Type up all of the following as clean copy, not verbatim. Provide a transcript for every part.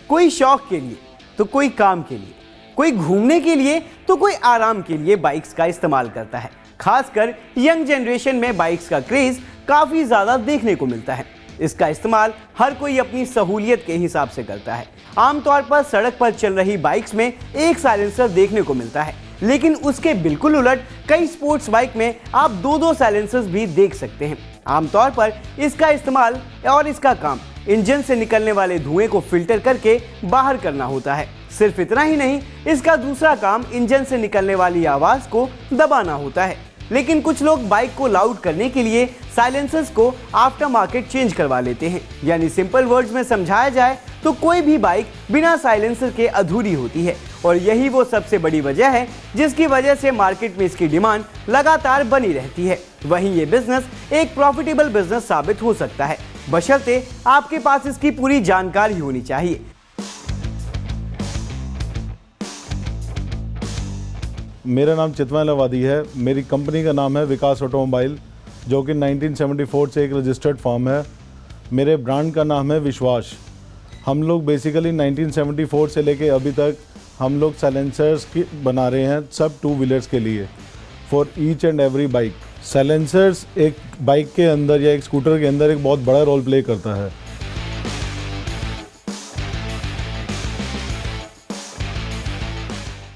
कोई शौक के लिए तो कोई काम के लिए, कोई घूमने के लिए तो कोई आराम के लिए बाइक्स का इस्तेमाल करता है। खासकर यंग जनरेशन में बाइक्स का क्रेज काफी ज्यादा देखने को मिलता है। इसका इस्तेमाल हर कोई अपनी सहूलियत के हिसाब से करता है। आमतौर पर सड़क पर चल रही बाइक्स में एक साइलेंसर देखने को मिलता है, लेकिन उसके बिल्कुल उलट कई स्पोर्ट्स बाइक में आप दो साइलेंसर्स भी देख सकते हैं। आमतौर पर इसका इस्तेमाल और इसका काम इंजन से निकलने वाले धुएं को फिल्टर करके बाहर करना होता है। सिर्फ इतना ही नहीं, इसका दूसरा काम इंजन से निकलने वाली आवाज को दबाना होता है। लेकिन कुछ लोग बाइक को लाउड करने के लिए साइलेंसर्स को आफ्टर मार्केट चेंज करवा लेते हैं। यानी सिंपल वर्ड्स में समझाया जाए तो कोई भी बाइक बिना साइलेंसर के अधूरी होती है, और यही वो सबसे बड़ी वजह है जिसकी वजह से मार्केट में इसकी डिमांड लगातार बनी रहती है। वहीं ये बिजनेस एक प्रॉफिटेबल बिजनेस साबित हो सकता है, बशर्ते आपके पास इसकी पूरी जानकारी होनी चाहिए। मेरा नाम चितवन लवादी है। मेरी कंपनी का नाम है विकास ऑटोमोबाइल, जो कि 1974 से एक रजिस्टर्ड फर्म है। मेरे ब्रांड का नाम है विश्वास। हम लोग बेसिकली 1974 से लेके अभी तक हम लोग साइलेंसर्स की बना रहे हैं, सब टू व्हीलर्स के लिए, for each and every bike. Silencers एक बाइक के अंदर या एक स्कूटर के अंदर एक बहुत बड़ा रोल प्ले करता है।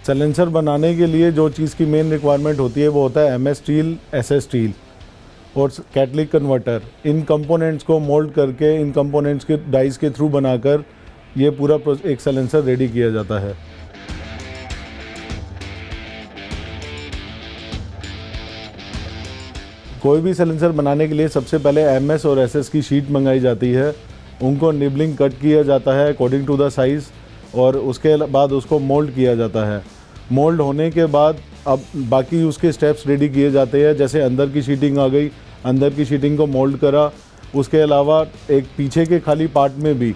साइलेंसर बनाने के लिए जो चीज़ की मेन रिक्वायरमेंट होती है वो होता है MS स्टील, SS स्टील और कैटलिक कन्वर्टर। इन कंपोनेंट्स को मोल्ड करके इन कंपोनेंट्स के डाइस के थ्रू बनाकर ये पूरा एक साइलेंसर रेडी किया जाता है। कोई भी साइलेंसर बनाने के लिए सबसे पहले MS और SS की शीट मंगाई जाती है। उनको निबलिंग कट किया जाता है अकॉर्डिंग टू द साइज़, और उसके बाद उसको मोल्ड किया जाता है। मोल्ड होने के बाद अब बाकी उसके स्टेप्स रेडी किए जाते हैं। जैसे अंदर की शीटिंग आ गई, अंदर की शीटिंग को मोल्ड करा। उसके अलावा एक पीछे के खाली पार्ट में भी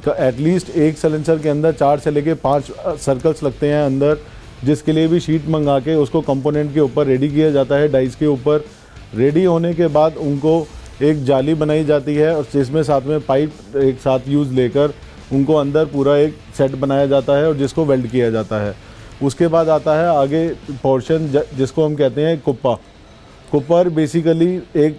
एटलीस्ट एक साइलेंसर के अंदर 4 से लेके 5 सर्कल्स लगते हैं अंदर, जिसके लिए भी शीट मंगा के उसको कंपोनेंट के ऊपर रेडी किया जाता है, डाइस के ऊपर। रेडी होने के बाद उनको एक जाली बनाई जाती है और जिसमें साथ में पाइप एक साथ यूज़ लेकर उनको अंदर पूरा एक सेट बनाया जाता है और जिसको वेल्ड किया जाता है। उसके बाद आता है आगे पोर्शन जिसको हम कहते हैं कुप्पा। कुप्पर बेसिकली एक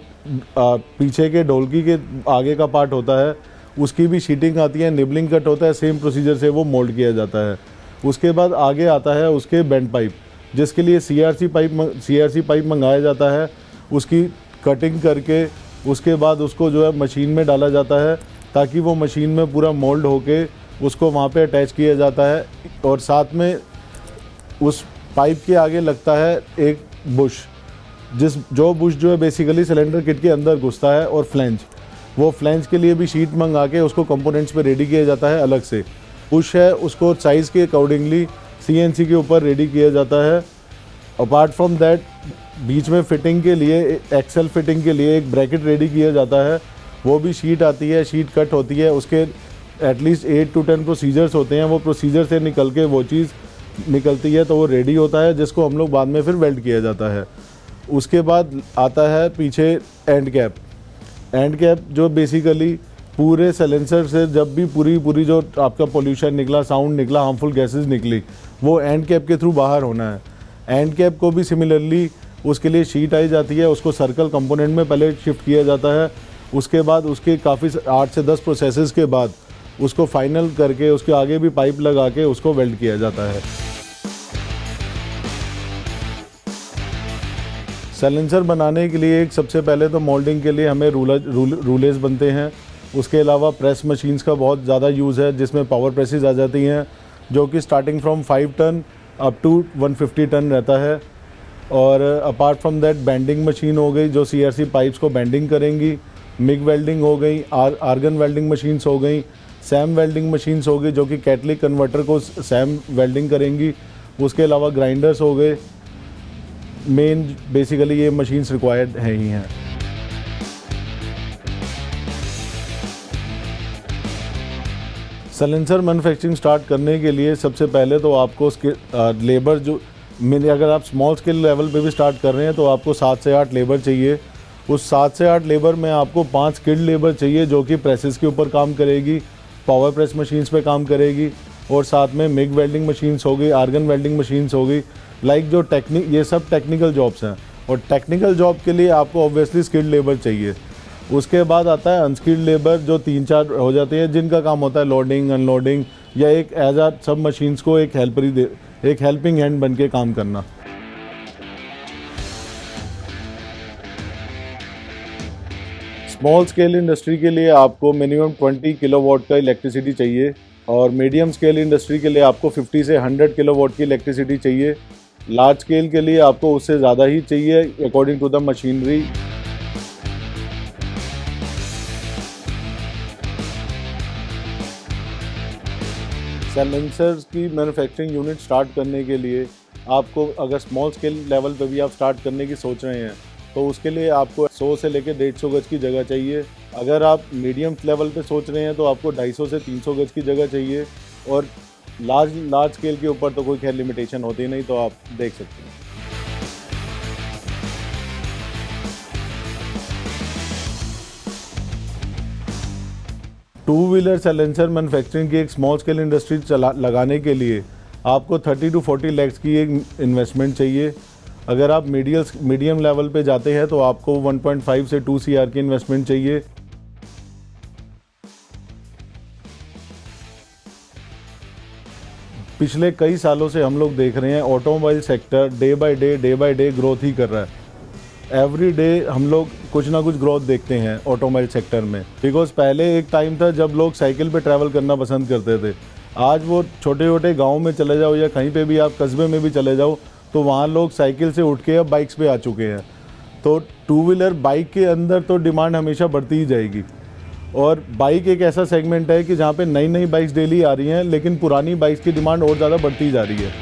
पीछे के ढोलकी के आगे का पार्ट होता है, उसकी भी शीटिंग आती है, निबलिंग कट होता है, सेम प्रोसीजर से वो मोल्ड किया जाता है। उसके बाद आगे आता है उसके बेंड पाइप, जिसके लिए CRC पाइप मंगाया जाता है। उसकी कटिंग करके उसके बाद उसको जो है मशीन में डाला जाता है, ताकि वो मशीन में पूरा मोल्ड होके उसको वहाँ पे अटैच किया जाता है। और साथ में उस पाइप के आगे लगता है एक बुश, जो बुश जो है बेसिकली सिलेंडर किट के अंदर घुसता है। और फ्लैंज, वो फ्लैंज के लिए भी शीट मंगा के उसको कंपोनेंट्स पे रेडी किया जाता है अलग से। बुश है उसको साइज़ के अकॉर्डिंगली CNC के ऊपर रेडी किया जाता है। अपार्ट फ्रॉम दैट बीच में फिटिंग के लिए, एक्सेल फिटिंग के लिए एक ब्रैकेट रेडी किया जाता है। वो भी शीट आती है, शीट कट होती है, उसके एटलीस्ट 8 to 10 प्रोसीजर्स होते हैं। वो प्रोसीजर से निकल के वो चीज़ निकलती है तो वो रेडी होता है, जिसको हम लोग बाद में फिर वेल्ड किया जाता है। उसके बाद आता है पीछे एंड कैप। एंड कैप जो बेसिकली पूरे साइलेंसर से जब भी पूरी जो आपका पोल्यूशन निकला, साउंड निकला, हार्मफुल गैसेस निकली, वो एंड कैप के थ्रू बाहर होना है। एंड कैप को भी सिमिलरली उसके लिए शीट आई जाती है, उसको सर्कल कंपोनेंट में पहले शिफ्ट किया जाता है। उसके बाद उसके काफ़ी 8 से 10 प्रोसेसेस के बाद उसको फाइनल करके उसके आगे भी पाइप लगा के उसको वेल्ड किया जाता है। साइलेंसर बनाने के लिए एक सबसे पहले तो मोल्डिंग के लिए हमें रूलेस बनते हैं। उसके अलावा प्रेस मशीन्स का बहुत ज़्यादा यूज़ है, जिसमें पावर प्रेसेस आ जाती हैं, जो कि starting from 5 ton up to 150 ton रहता है। और apart from that bending machine हो गई, जो CRC पाइप्स को बेंडिंग करेंगी। मिग वेल्डिंग हो गई, आर्गन वेल्डिंग मशीन्स हो गई, सैम वेल्डिंग मशीन्स हो गई, जो कि कैटलिक कन्वर्टर को सैम वेल्डिंग करेंगी। उसके अलावा ग्राइंडर्स हो गए। मेन बेसिकली ये मशीन्स रिक्वायर्ड हैं ही हैं। साइलेंसर मैन्युफैक्चरिंग स्टार्ट करने के लिए सबसे पहले तो आपको उसके लेबर जो अगर आप स्मॉल स्केल लेवल पे भी स्टार्ट कर रहे हैं तो आपको 7 से 8 लेबर चाहिए। उस 7 से 8 लेबर में आपको 5 स्किल्ड लेबर चाहिए, जो कि प्रेसेस के ऊपर काम करेगी, पावर प्रेस मशीन्स पे काम करेगी, और साथ में मिग वेल्डिंग मशीन्स होगी, आर्गन वेल्डिंग मशीन्स होगी। लाइक जो ये सब टेक्निकल जॉब्स हैं, और टेक्निकल जॉब के लिए आपको ऑब्वियसली स्किल्ड लेबर चाहिए। उसके बाद आता है अनस्किल्ड लेबर, जो 3-4 हो जाती है, जिनका काम होता है लोडिंग, अनलोडिंग, या एक एज आ सब मशीन्स को एक हेल्पिंग हैंड बन के काम करना। स्मॉल स्केल इंडस्ट्री के लिए आपको मिनिमम 20 किलोवाट का इलेक्ट्रिसिटी चाहिए, और मीडियम स्केल इंडस्ट्री के लिए आपको 50 से 100 किलोवाट की इलेक्ट्रिसिटी चाहिए। लार्ज स्केल के लिए आपको उससे ज़्यादा ही चाहिए according to the machinery. Silencers की मैन्युफैक्चरिंग यूनिट स्टार्ट करने के लिए आपको, अगर स्मॉल स्केल लेवल पे भी आप स्टार्ट करने की सोच रहे हैं, तो उसके लिए आपको 100 से लेकर 150 गज की जगह चाहिए। अगर आप मीडियम लेवल पे सोच रहे हैं तो आपको 250 से 300 गज की जगह चाहिए, और लार्ज स्केल के ऊपर तो कोई खैर लिमिटेशन होती नहीं, तो आप देख सकते हैं। टू व्हीलर साइलेंसर मैन्युफैक्चरिंग की एक स्मॉल स्केल इंडस्ट्री लगाने के लिए आपको 30 to 40 लाख की एक इन्वेस्टमेंट चाहिए। अगर आप मीडियम लेवल पे जाते हैं तो आपको 1.5 से 2 CR की इन्वेस्टमेंट चाहिए। पिछले कई सालों से हम लोग देख रहे हैं automobile sector day by day growth ही कर रहा है। एवरी डे हम लोग कुछ ना कुछ ग्रोथ देखते हैं ऑटोमोबाइल सेक्टर में, बिकॉज पहले एक टाइम था जब लोग साइकिल पे ट्रैवल करना पसंद करते थे। आज वो छोटे छोटे गाँव में चले जाओ या कहीं पे भी आप कस्बे में भी चले जाओ, तो वहाँ लोग साइकिल से उठ के अब बाइक्स पे आ चुके हैं। तो टू व्हीलर बाइक के अंदर तो डिमांड हमेशा बढ़ती ही जाएगी, और बाइक एक ऐसा सेगमेंट है कि जहाँ पे नई नई बाइक्स डेली आ रही हैं, लेकिन पुरानी बाइक्स की डिमांड और ज़्यादा बढ़ती जा रही है।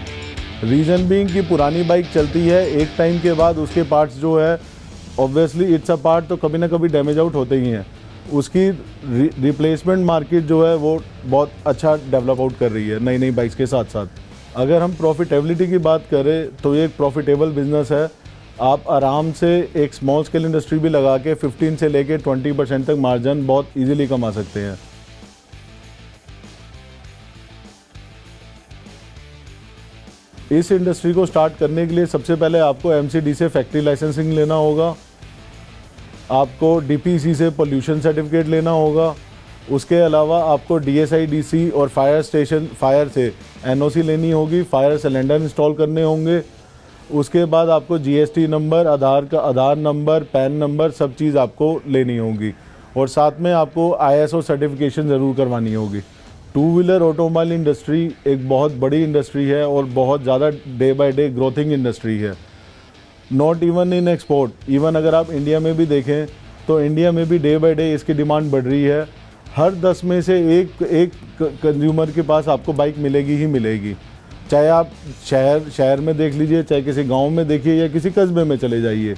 रीज़न बीइंग कि पुरानी बाइक चलती है, एक टाइम के बाद उसके पार्ट्स जो है ऑब्वियसली इट्स अ पार्ट तो कभी ना कभी डैमेज आउट होते ही हैं। उसकी रिप्लेसमेंट मार्केट जो है वो बहुत अच्छा डेवलप आउट कर रही है नई नई बाइक्स के साथ साथ। अगर हम प्रॉफिटेबिलिटी की बात करें तो ये एक प्रॉफिटेबल बिजनेस है। आप आराम से एक स्मॉल स्केल इंडस्ट्री भी लगा के 15 से लेके 20% तक मार्जिन बहुत इजीली कमा सकते हैं। इस इंडस्ट्री को स्टार्ट करने के लिए सबसे पहले आपको MCD से फैक्ट्री लाइसेंसिंग लेना होगा, आपको DPC से पोल्यूशन सर्टिफिकेट लेना होगा, उसके अलावा आपको DSI DC और फायर से NOC लेनी होगी, फायर सिलेंडर इंस्टॉल करने होंगे। उसके बाद आपको GST नंबर, आधार नंबर, पैन नंबर, सब चीज़ आपको लेनी होगी, और साथ में आपको ISO सर्टिफिकेशन ज़रूर करवानी होगी। टू व्हीलर ऑटोमोबाइल इंडस्ट्री एक बहुत बड़ी इंडस्ट्री है और बहुत ज़्यादा डे बाय डे ग्रोथिंग इंडस्ट्री है। Not even in export, even अगर आप इंडिया में भी देखें तो इंडिया में भी डे बाय डे इसकी डिमांड बढ़ रही है। हर 10 में से एक कंज्यूमर के पास आपको बाइक मिलेगी ही मिलेगी, चाहे आप शहर में देख लीजिए, चाहे किसी गांव में देखिए या किसी कस्बे में चले जाइए,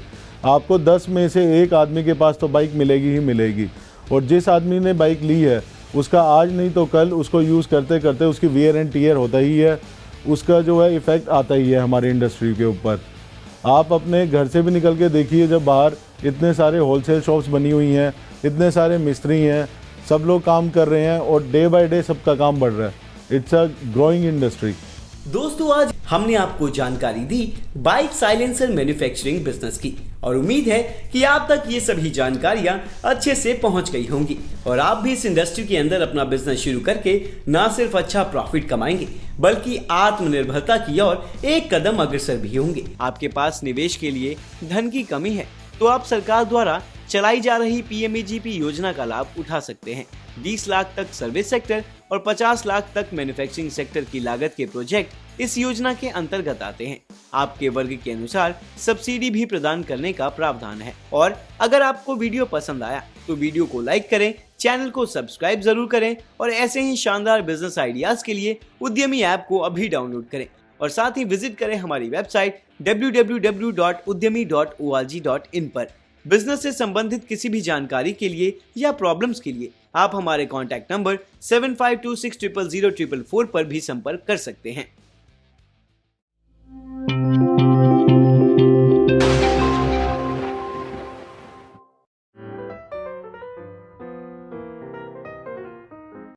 आपको 10 में से एक आदमी के पास तो बाइक मिलेगी ही मिलेगी। और जिस आदमी ने बाइक ली है उसका आज नहीं तो कल उसको यूज़ करते करते उसकी वियर एंड टियर होता ही है, उसका जो है इफ़ेक्ट आता ही है हमारी इंडस्ट्री के ऊपर। आप अपने घर से भी निकल के देखिए, जब बाहर इतने सारे होलसेल शॉप्स बनी हुई हैं, इतने सारे मिस्त्री हैं, सब लोग काम कर रहे हैं और डे बाय डे सबका काम बढ़ रहा है। It's a growing industry. दोस्तों, आज हमने आपको जानकारी दी बाइक साइलेंसर मैन्युफैक्चरिंग बिजनेस की, और उम्मीद है कि आप तक ये सभी जानकारियां अच्छे से पहुंच गई होंगी और आप भी इस इंडस्ट्री के अंदर अपना बिजनेस शुरू करके ना सिर्फ अच्छा प्रॉफिट कमाएंगे बल्कि आत्मनिर्भरता की ओर एक कदम अग्रसर भी होंगे। आपके पास निवेश के लिए धन की कमी है तो आप सरकार द्वारा चलाई जा रही PMAGP योजना का लाभ उठा सकते हैं। 20 लाख तक सर्विस सेक्टर और 50 लाख तक मैन्युफैक्चरिंग सेक्टर की लागत के प्रोजेक्ट इस योजना के अंतर्गत आते हैं। आपके वर्ग के अनुसार सब्सिडी भी प्रदान करने का प्रावधान है। और अगर आपको वीडियो पसंद आया तो वीडियो को लाइक करें, चैनल को सब्सक्राइब जरूर करें और ऐसे ही शानदार बिजनेस आइडियाज के लिए उद्यमी ऐप को अभी डाउनलोड करें और साथ ही विजिट करें हमारी वेबसाइट www.udyami.org.in पर। बिजनेस से संबंधित किसी भी जानकारी के लिए या प्रॉब्लम्स के लिए आप हमारे कॉन्टैक्ट नंबर 7526000444 पर भी संपर्क कर सकते हैं।